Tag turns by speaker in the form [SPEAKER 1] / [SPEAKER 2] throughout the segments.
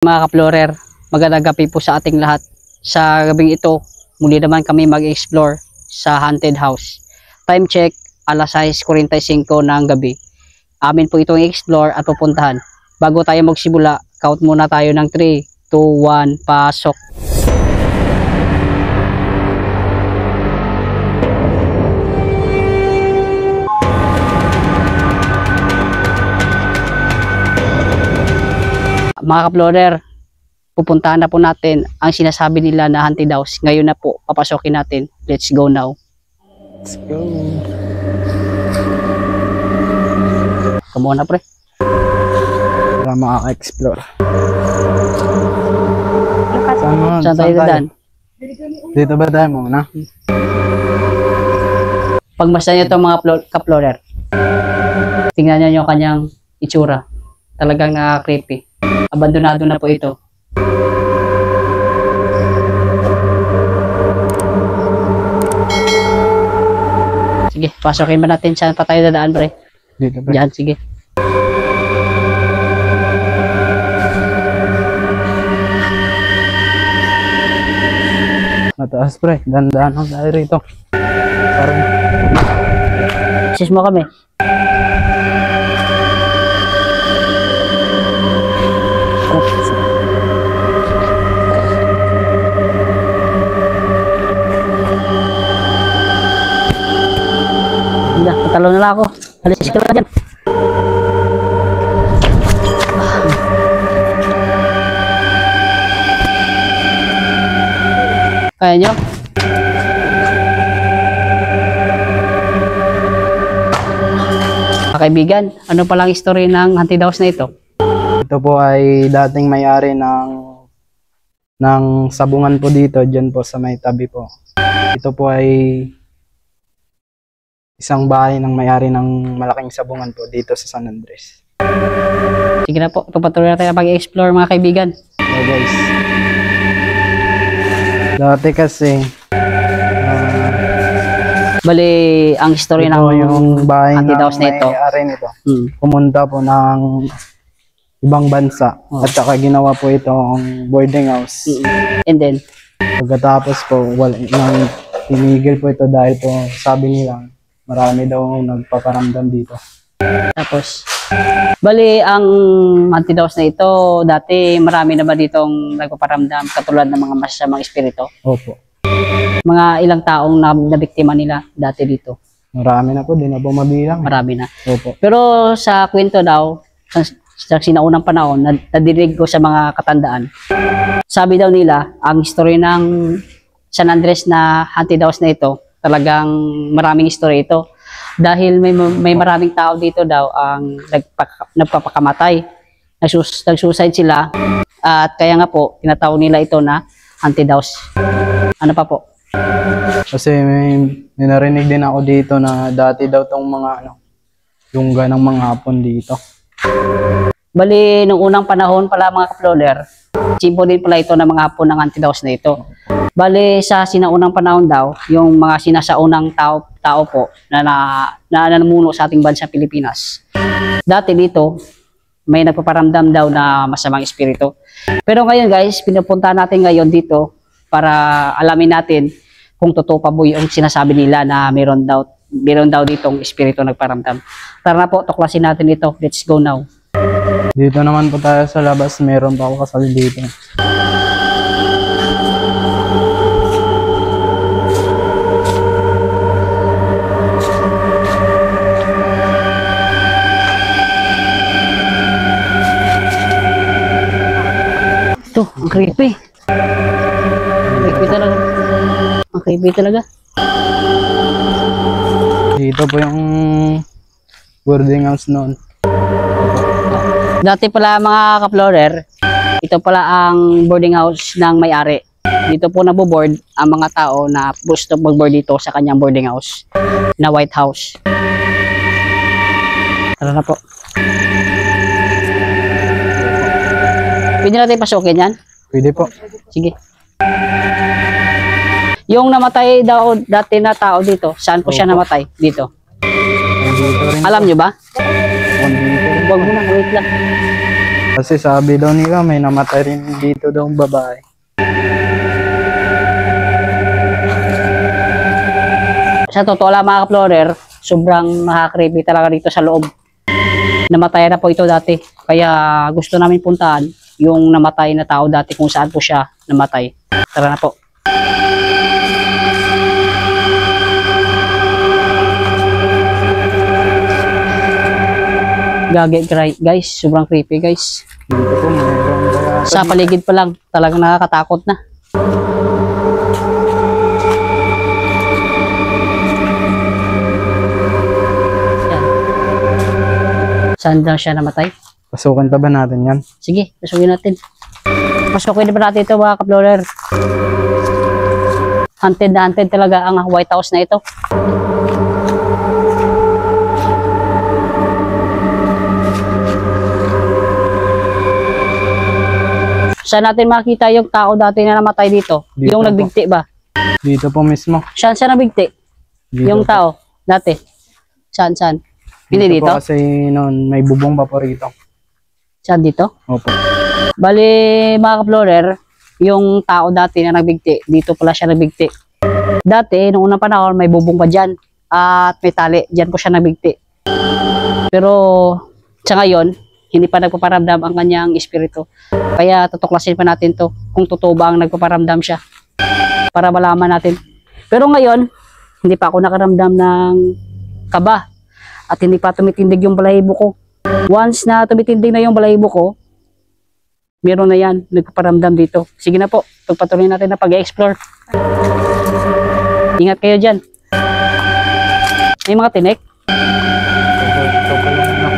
[SPEAKER 1] Mga kaplorer, magandang gabi po sa ating lahat. Sa gabing ito, muli naman kami mag-explore sa haunted house. Time check, alas 6:45 ng gabi. Amin po itong i-explore at pupuntahan. Bago tayo magsimula, count muna tayo ng 3, 2, 1, pasok. Mga kaplorer, pupuntahan na po natin ang sinasabi nila na haunted house. Ngayon na po, papasokin natin. Let's go now.
[SPEAKER 2] Let's go.
[SPEAKER 1] Come on na pre.
[SPEAKER 2] Para makaka-explore.
[SPEAKER 1] Saan tayo dadaan?
[SPEAKER 2] Dito ba tayo muna?
[SPEAKER 1] Pagmasdan nyo itong mga kaplorer, tingnan nyo yung kanyang itsura. Talagang nakaka-creepy. Abandonado na po ito. Sige, pasokin ba natin saan pa tayo dadaan, pre?
[SPEAKER 2] Dito ba?
[SPEAKER 1] Diyan, sige.
[SPEAKER 2] Mataas pre, dandaan lang tayo rito. Parang
[SPEAKER 1] Sis mo kami. Hindi, patalo na lang ako. Alis ka lang dyan. Kaya nyo? Mga kaibigan, ano palang history ng haunted house na ito?
[SPEAKER 2] ito po ay dating may-ari ng sabungan po dito, dyan po sa may tabi po. Ito po ay isang bahay ng may-ari ng malaking sabungan po dito sa San Andres.
[SPEAKER 1] Sige na po, patuloy na tayo pag-explore mga kaibigan.
[SPEAKER 2] So guys, dati kasi
[SPEAKER 1] Bali, ang history
[SPEAKER 2] ito
[SPEAKER 1] ng
[SPEAKER 2] yung bahay
[SPEAKER 1] haunted
[SPEAKER 2] ng
[SPEAKER 1] house na ito.
[SPEAKER 2] may-ari nito.
[SPEAKER 1] Hmm.
[SPEAKER 2] Pumunta po ng ibang bansa at saka ginawa po itong boarding house.
[SPEAKER 1] And then,
[SPEAKER 2] Pagkatapos po, nang tinigil po ito dahil po sabi nila marami daw nagpaparamdam dito.
[SPEAKER 1] tapos, bali, ang haunted house na ito, dati marami na ba ditong nagpaparamdam katulad ng mga masasamang espiritu?
[SPEAKER 2] Opo.
[SPEAKER 1] Mga ilang taong nabiktima nila dati dito?
[SPEAKER 2] Marami na po, di na po mabilang.
[SPEAKER 1] Marami na.
[SPEAKER 2] Opo.
[SPEAKER 1] Pero sa kwento daw, sa sinaunang panahon, nadinig ko sa mga katandaan, sabi daw nila, ang history ng San Andres na haunted house na ito, talagang maraming history ito. Dahil may maraming tao dito daw ang nagpapakamatay. Nag-suicide sila at kaya nga po, tinatawag nila ito na haunted house. Ano pa po?
[SPEAKER 2] Kasi may narinig din ako dito na dati daw tong mga lungga ng mga hapon dito.
[SPEAKER 1] Bali, nung unang panahon pala mga kaploler, simple din pala ito ng mga hapon ng haunted house na ito. Bali, sa sinaunang panahon daw, yung mga sinasaunang tao po na namuno sa ating bansa Pilipinas. Dati dito, may nagpaparamdam daw na masamang espiritu. Pero ngayon guys, pinupunta natin ngayon dito para alamin natin kung totoo pa po yung sinasabi nila na meron daw ditong espiritu nagparamdam. Tara na po, tuklasin natin ito. Let's go now.
[SPEAKER 2] Dito naman po tayo sa labas, meron pa ako kasali dito.
[SPEAKER 1] Ito, ang creepy. Creepy talaga. Ang creepy talaga.
[SPEAKER 2] Dito po yung boarding house noon.
[SPEAKER 1] Dati pala mga kaplorer, ito pala ang boarding house ng may-ari. Dito po nagbo-board ang mga tao na gusto mag-board dito sa kanyang boarding house na White House. Tara na po. Pwede natin pasukin yan?
[SPEAKER 2] Pwede po.
[SPEAKER 1] Sige. Yung namatay daw dati na tao dito, saan po siya namatay? Dito.
[SPEAKER 2] Dito rin.
[SPEAKER 1] Alam nyo ba?
[SPEAKER 2] Dito rin.
[SPEAKER 1] Huwag mo na, wait lang.
[SPEAKER 2] Kasi sabi daw nila may namatay rin dito daw ang babae.
[SPEAKER 1] Sa totoo lang mga ka-explorer, sobrang nakaka-creepy talaga dito sa loob. Namatay na po ito dati. Kaya gusto namin puntahan yung namatay na tao dati kung saan po siya namatay. Tara na po. Gagi guys, sobrang creepy guys.
[SPEAKER 2] Dito po mayroon kaya
[SPEAKER 1] Sa paligid pa lang, talagang nakakatakot na. Yan. Saan daw siya namatay?
[SPEAKER 2] pasukan pa ba natin yan?
[SPEAKER 1] Sige, pasukin natin. Pasukin na natin ito mga ka-explorer. Haunted na haunted talaga ang White House na ito. Saan natin makita yung tao dati na namatay dito?
[SPEAKER 2] Dito
[SPEAKER 1] Yung
[SPEAKER 2] po.
[SPEAKER 1] nagbigti ba?
[SPEAKER 2] Dito po mismo.
[SPEAKER 1] Saan siya nagbigti?
[SPEAKER 2] Dito
[SPEAKER 1] Yung
[SPEAKER 2] po.
[SPEAKER 1] tao dati? Saan? Hindi dito?
[SPEAKER 2] Po kasi noon may bubong pa po rito.
[SPEAKER 1] Saan dito?
[SPEAKER 2] Opo.
[SPEAKER 1] Bali mga ka-explorer, yung tao dati na nagbigti, dito pala siya nagbigti. Dati, noong unang panahon, may bubong pa dyan. At may tali, dyan po siya nagbigti. Pero sa ngayon, hindi pa nagpaparamdam ang kanyang espiritu. Kaya tutuklasin pa natin to kung totoo ba ang nagpaparamdam siya. Para malaman natin. Pero ngayon, hindi pa ako nakaramdam ng kaba. At hindi pa tumitindig yung balahibo ko. Once na tumitindig na yung balahibo ko, meron na yan, nagpaparamdam dito. Sige na po, pagpatuloy natin na pag-explore. Ingat kayo dyan. May mga tinik.
[SPEAKER 2] Ito po yung ano.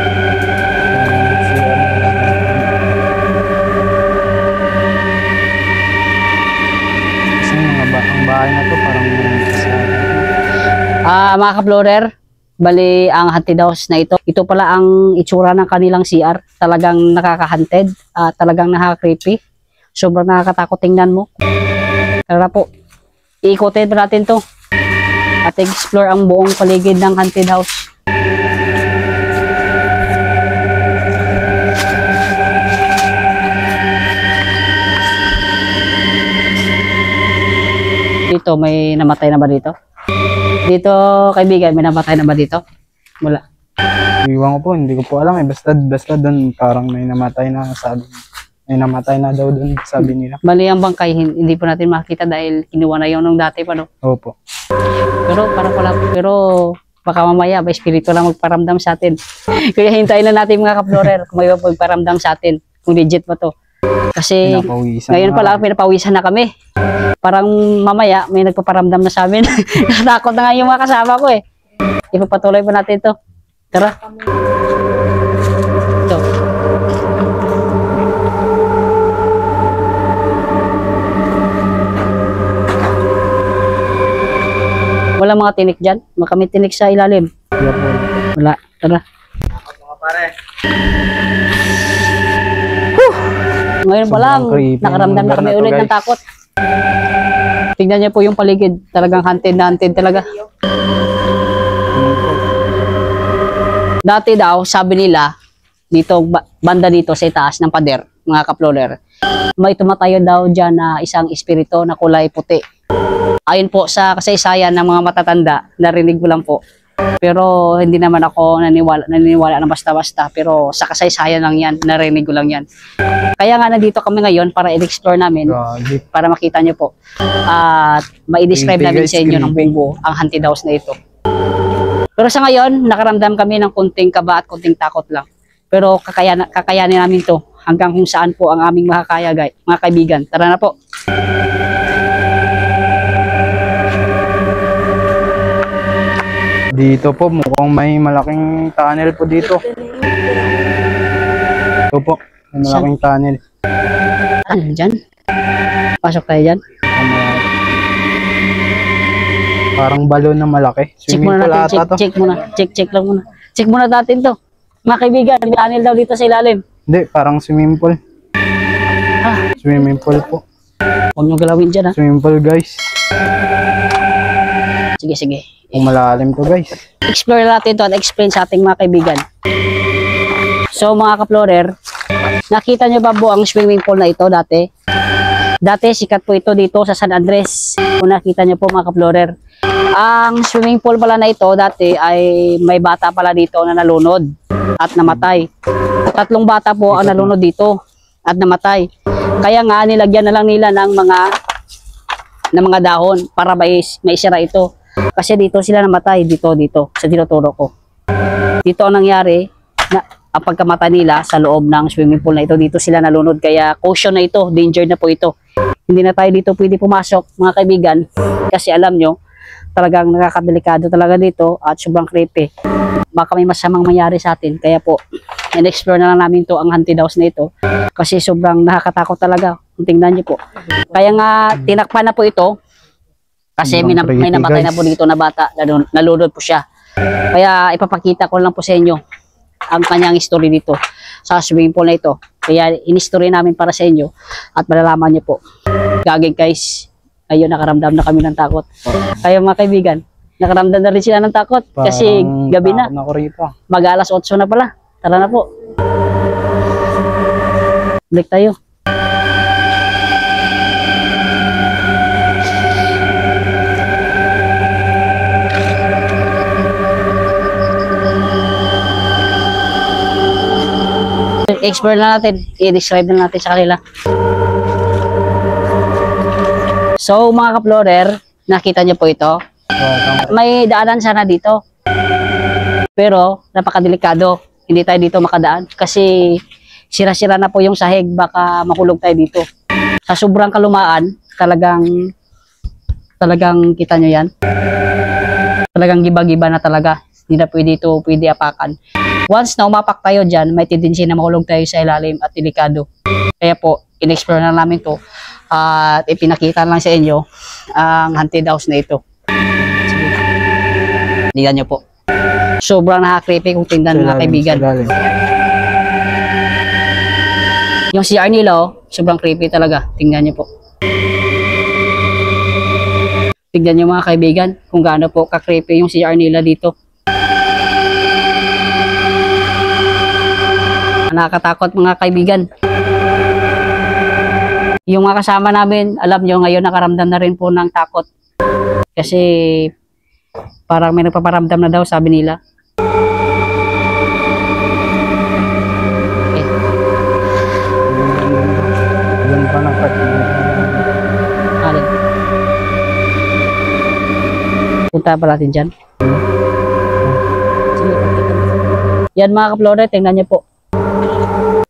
[SPEAKER 2] Kasi ang bahay na to parang
[SPEAKER 1] Mga ka-explorer, bali ang haunted house na ito. Ito pala ang itsura ng kanilang CR. Talagang nakaka-haunted, talagang nakaka-creepy. Sobrang nakakatakot tingnan mo. Tara po, iikutin pa natin to. At explore ang buong paligid ng haunted house. Dito, may namatay na ba dito? Dito, kaibigan, may namatay na ba dito? Wala.
[SPEAKER 2] iwan ko po, hindi ko po alam eh. Basta doon parang may namatay na sabi. May namatay na daw doon sabi nila.
[SPEAKER 1] Bali ang bangkay, hindi po natin makita dahil kinuha na yun nung dati pa, no?
[SPEAKER 2] Opo.
[SPEAKER 1] Pero baka mamaya, ba espiritu lang magparamdam sa atin. Kaya hintayin na natin mga ka-explorer kung may magparamdam sa atin. Kung legit ba to. Kasi
[SPEAKER 2] Pinapawisan
[SPEAKER 1] ngayon
[SPEAKER 2] na.
[SPEAKER 1] pa lang, pinapawisan na kami. Parang mamaya, may nagpaparamdam na sa amin. Natakot na nga yung mga kasama ko eh. Ipapatuloy pa natin to. Tara. Ito. Wala mga tinik dyan? Makamit tinik sa ilalim.
[SPEAKER 2] Wala po.
[SPEAKER 1] Wala. Tara.
[SPEAKER 2] Mga pare.
[SPEAKER 1] Ngayon pa
[SPEAKER 2] Sobrang
[SPEAKER 1] lang,
[SPEAKER 2] creepy
[SPEAKER 1] nakaramdam
[SPEAKER 2] ng
[SPEAKER 1] na
[SPEAKER 2] lugar
[SPEAKER 1] kami
[SPEAKER 2] na to,
[SPEAKER 1] ulit ng
[SPEAKER 2] guys.
[SPEAKER 1] takot. Tingnan niyo po yung paligid. Talagang haunted na haunted talaga. Dati daw, sabi nila, dito, banda dito sa itaas ng pader, mga ka-explorer, may tumatayo daw dyan na isang espiritu na kulay puti. Ayon po sa kasaysayan ng mga matatanda, narinig ko lang po. Pero hindi naman ako naniniwala na basta-basta. Pero sa kasaysayan lang yan, narinig ko lang yan. Kaya nga nandito kami ngayon para i-explore namin,
[SPEAKER 2] Grabe.
[SPEAKER 1] para makita nyo po. At ma-describe
[SPEAKER 2] Creepy,
[SPEAKER 1] namin
[SPEAKER 2] guys,
[SPEAKER 1] sa inyo ng
[SPEAKER 2] creepy.
[SPEAKER 1] buong ang haunted house na ito. Pero sa ngayon, nakaramdam kami ng kunting kaba at kunting takot lang. Pero kakayanin namin to hanggang kung saan po ang aming makakaya, guys, mga kaibigan. Tara na po.
[SPEAKER 2] Dito po, mukhang may malaking tunnel po dito. Ito po, may malaking tunnel.
[SPEAKER 1] Ano dyan? Pasok tayo dyan.
[SPEAKER 2] Parang balon na malaki.
[SPEAKER 1] Check
[SPEAKER 2] Swimming
[SPEAKER 1] muna
[SPEAKER 2] pool
[SPEAKER 1] natin.
[SPEAKER 2] ata to.
[SPEAKER 1] Check muna. Check lang muna. Check muna natin to. Mga kaibigan, may tunnel daw dito sa ilalim.
[SPEAKER 2] Hindi, parang swimming pool.
[SPEAKER 1] Ah,
[SPEAKER 2] Swimming pool po.
[SPEAKER 1] huwag nyo galawin dyan ha.
[SPEAKER 2] Swimming pool guys.
[SPEAKER 1] Sige.
[SPEAKER 2] Kung malalim to guys.
[SPEAKER 1] Explore natin to at explain sa ating mga kaibigan. So mga ka-explorer, Nakita nyo ba po ang swimming pool na ito dati? Dati sikat po ito dito sa San Andres. Kung nakita nyo po mga ka-explorer. Ang swimming pool pala na ito dati ay may bata pala dito na nalunod at namatay. 3 bata po ang nalunod dito at namatay. Kaya nga nilagyan na lang nila ng mga dahon para maisira ito. Kasi dito sila namatay, dito sa tinuturo ko. Dito ang nangyari na ang pagkamatay nila sa loob ng swimming pool na ito, dito sila nalunod. Kaya caution na ito, danger na po ito. Hindi na tayo dito pwede pumasok mga kaibigan kasi alam nyo, talagang nakakadelikado talaga dito at sobrang creepy. Baka may masamang mangyari sa atin. Kaya po, in-explore na lang namin to ang haunted house na ito kasi sobrang nakakatakot talaga. Kung tingnan nyo po. Kaya nga, tinakpan na po ito kasi may namatay na po dito na bata. Nalunod po siya. Kaya ipapakita ko lang po sa inyo ang kanyang history dito sa swimming pool na ito. Kaya in-history namin para sa inyo at malalaman nyo po. Gaging guys, ayun, nakaramdam na kami ng takot. Kaya mga kaibigan, nakaramdam na rin sila ng takot kasi gabi na. Mag-alas 8 na pala. Tara na po. Balik tayo. Explore na natin. I-describe na natin sa kanila. So mga ka-explorer, nakita nyo po ito. May daanan sana dito. Pero napakadelikado. Hindi tayo dito makadaan kasi sira-sira na po yung sahig. Baka makulog tayo dito. Sa sobrang kalumaan, talagang kita nyo yan. Talagang giba-giba na talaga. Hindi na pwede apakan. Once na umapak tayo dyan, may tendency na makulog tayo sa ilalim at delikado. Kaya po, in-explore na namin to at ipinakita lang sa inyo ang haunted house na ito. Tingnan nyo po. Sobrang nakaka-creepy kung tingnan mga kaibigan. Yung CR nila, sobrang creepy talaga. Tingnan nyo po. Tingnan nyo mga kaibigan kung gaano po ka-creepy yung CR nila dito. Nakakatakot mga kaibigan. Yung mga kasama namin, alam nyo, ngayon nakaramdam na rin po ng takot. Kasi parang may nagpaparamdam na daw, sabi nila. Okay.
[SPEAKER 2] Yan pa ng
[SPEAKER 1] Alin. Punta pa natin dyan. Sige, yan mga ka-explorer, tingnan nyo po.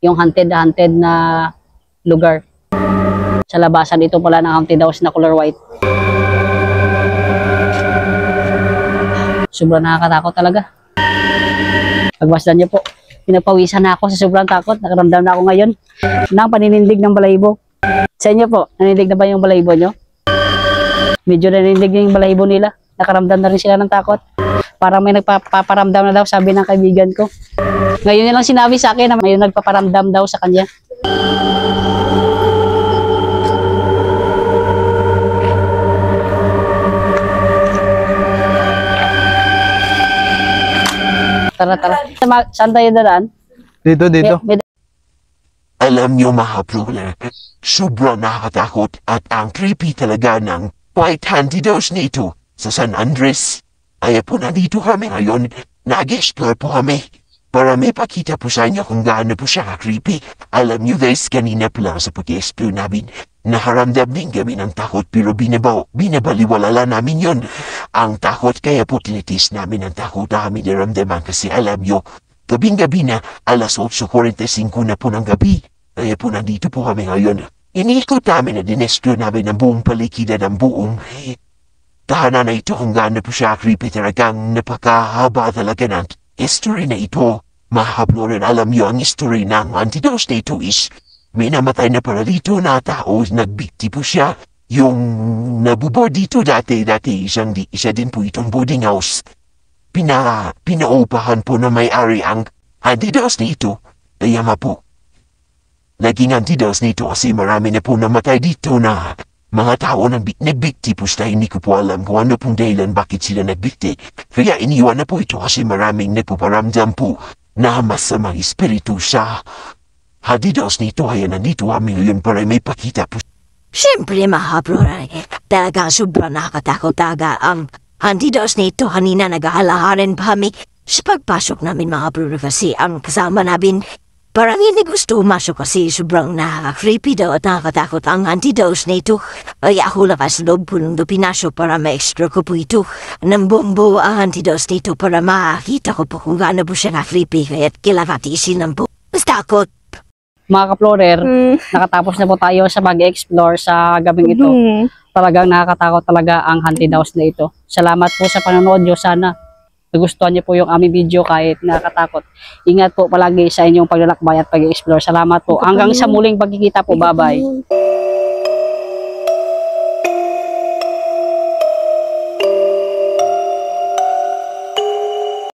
[SPEAKER 1] Yung haunted na lugar. Sa labasan ito pala ng haunted house na color white. Sobrang nakakatakot talaga. Pagmasdan niyo po, pinapawisan na ako sa sobrang takot. Nakaramdam na ako ngayon ng paninindig ng balahibo. Sa inyo po, naninindig na ba yung balahibo nyo? Medyo naninindig yung balahibo nila. Nakaramdam na rin sila ng takot. Parang may nagpaparamdam na daw, sabi ng kaibigan ko. Ngayon nilang sinabi sa akin na may nagpaparamdam daw sa kanya. Tara. Saan tayo dadaan?
[SPEAKER 2] Dito.
[SPEAKER 3] Alam niyo mga explorer, sobrang nakakatakot at ang creepy talaga ng White Haunted House nito sa San Andres. Kaya po nandito kami ngayon, nag-explore po kami para may pakita po sa inyo kung gaano po siya creepy. Alam niyo guys, kanina po lang sa pag-explore namin, nakaramdam din kami ng takot pero binabaliwala namin yon ang takot. Kaya po tinitis namin ang takot na kami naramdaman kasi alam niyo, gabing-gabi na, alas 8:45 na po ng gabi. Kaya po nandito po kami ngayon. Iniikot namin na dinexplore namin ang buong palikidan ng buong tahanan na ito kung gaano po siya creepy. Talagang napakahaba talaga ng history na ito. Mahablorin, alam niyo ang history ng haunted house na ito is may namatay na pala dito na tao, nagbikti po siya. Yung nabubor dito dati isa din po itong boarding house. Pinaupahan po na may-ari ang haunted house na ito. Kaya nga po, naging haunted house na ito kasi marami na po namatay dito na mga tao nagbikti po sila. Hindi ko po alam kung ano pong dahilan bakit sila nagbikti. Kaya iniwan na po ito kasi maraming nagpaparamdam po na masamang espiritu sa haunted house na ito ay nandito kami ngayon para may pakita po.
[SPEAKER 4] Siyempre mga brother, talagang sobrang nakakatakot talaga ang handidos nito. Kanina nag-ahalaharin pa kami sa pagpasok namin mga brother kasi ang kasama namin parang hindi gusto masok kasi sobrang nakaka-creepy daw at nakakatakot ang handidos nito. Ay ako lakas loob po nung pinasok para ma-extra ko po ito ng buong ang handidos nito para makakita ko po kung gaano po siya na-creepy kaya't kilakatisin lang po. Basta takot.
[SPEAKER 1] Mga ka-explorer, nakatapos na po tayo sa pag-explore sa gabing ito. Talagang nakakatakot talaga ang haunted house na ito. Salamat po sa panonood nyo. Sana nagustuhan nyo po yung aming video kahit nakakatakot. Ingat po palagi sa inyong paglalakbay at pag-explore. Salamat po. Hanggang sa muling pagkikita po. Bye-bye.